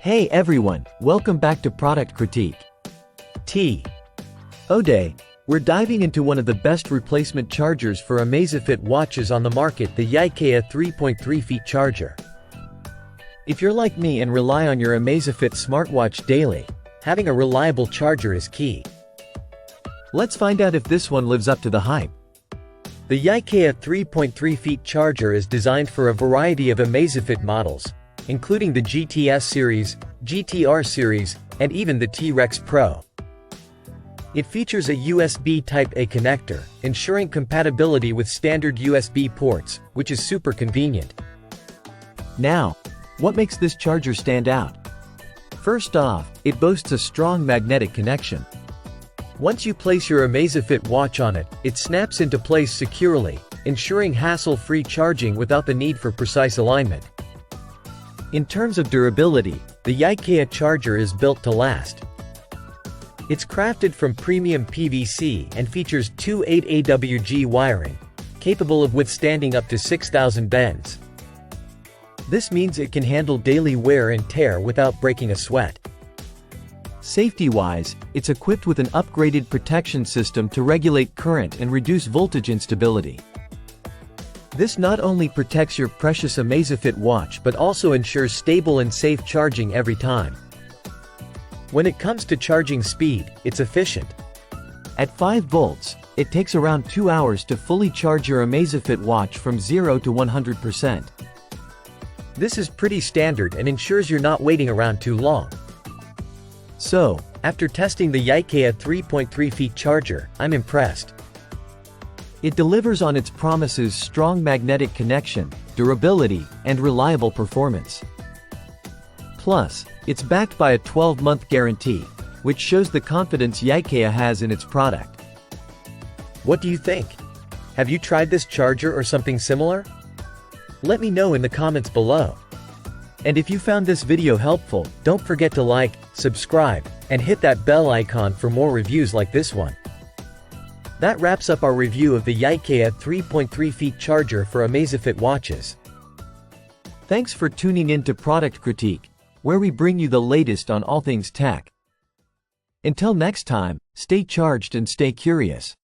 Hey everyone, welcome back to Product Critique. Today, we're diving into one of the best replacement chargers for Amazfit watches on the market, the Yaekea 3.3 feet charger. If you're like me and rely on your Amazfit smartwatch daily, having a reliable charger is key. Let's find out if this one lives up to the hype. The Yaekea 3.3 feet charger is designed for a variety of Amazfit models, including the GTS series, GTR series, and even the T-Rex Pro. It features a USB Type-A connector, ensuring compatibility with standard USB ports, which is super convenient. Now, what makes this charger stand out? First off, it boasts a strong magnetic connection. Once you place your Amazfit watch on it, it snaps into place securely, ensuring hassle-free charging without the need for precise alignment. In terms of durability, the Yaekea charger is built to last. It's crafted from premium PVC and features 2.8 AWG wiring, capable of withstanding up to 6,000 bends. This means it can handle daily wear and tear without breaking a sweat. Safety-wise, it's equipped with an upgraded protection system to regulate current and reduce voltage instability. This not only protects your precious Amazfit watch but also ensures stable and safe charging every time. When it comes to charging speed, it's efficient. At 5 volts, it takes around 2 hours to fully charge your Amazfit watch from 0 to 100%. This is pretty standard and ensures you're not waiting around too long. So, after testing the Yaekea 3.3 feet charger, I'm impressed. It delivers on its promises: strong magnetic connection, durability, and reliable performance. Plus, it's backed by a 12-month guarantee, which shows the confidence Yaekea has in its product. What do you think? Have you tried this charger or something similar? Let me know in the comments below. And if you found this video helpful, don't forget to like, subscribe, and hit that bell icon for more reviews like this one. That wraps up our review of the Yaekea 3.3 feet charger for Amazfit watches. Thanks for tuning in to Product Critique, where we bring you the latest on all things tech. Until next time, stay charged and stay curious.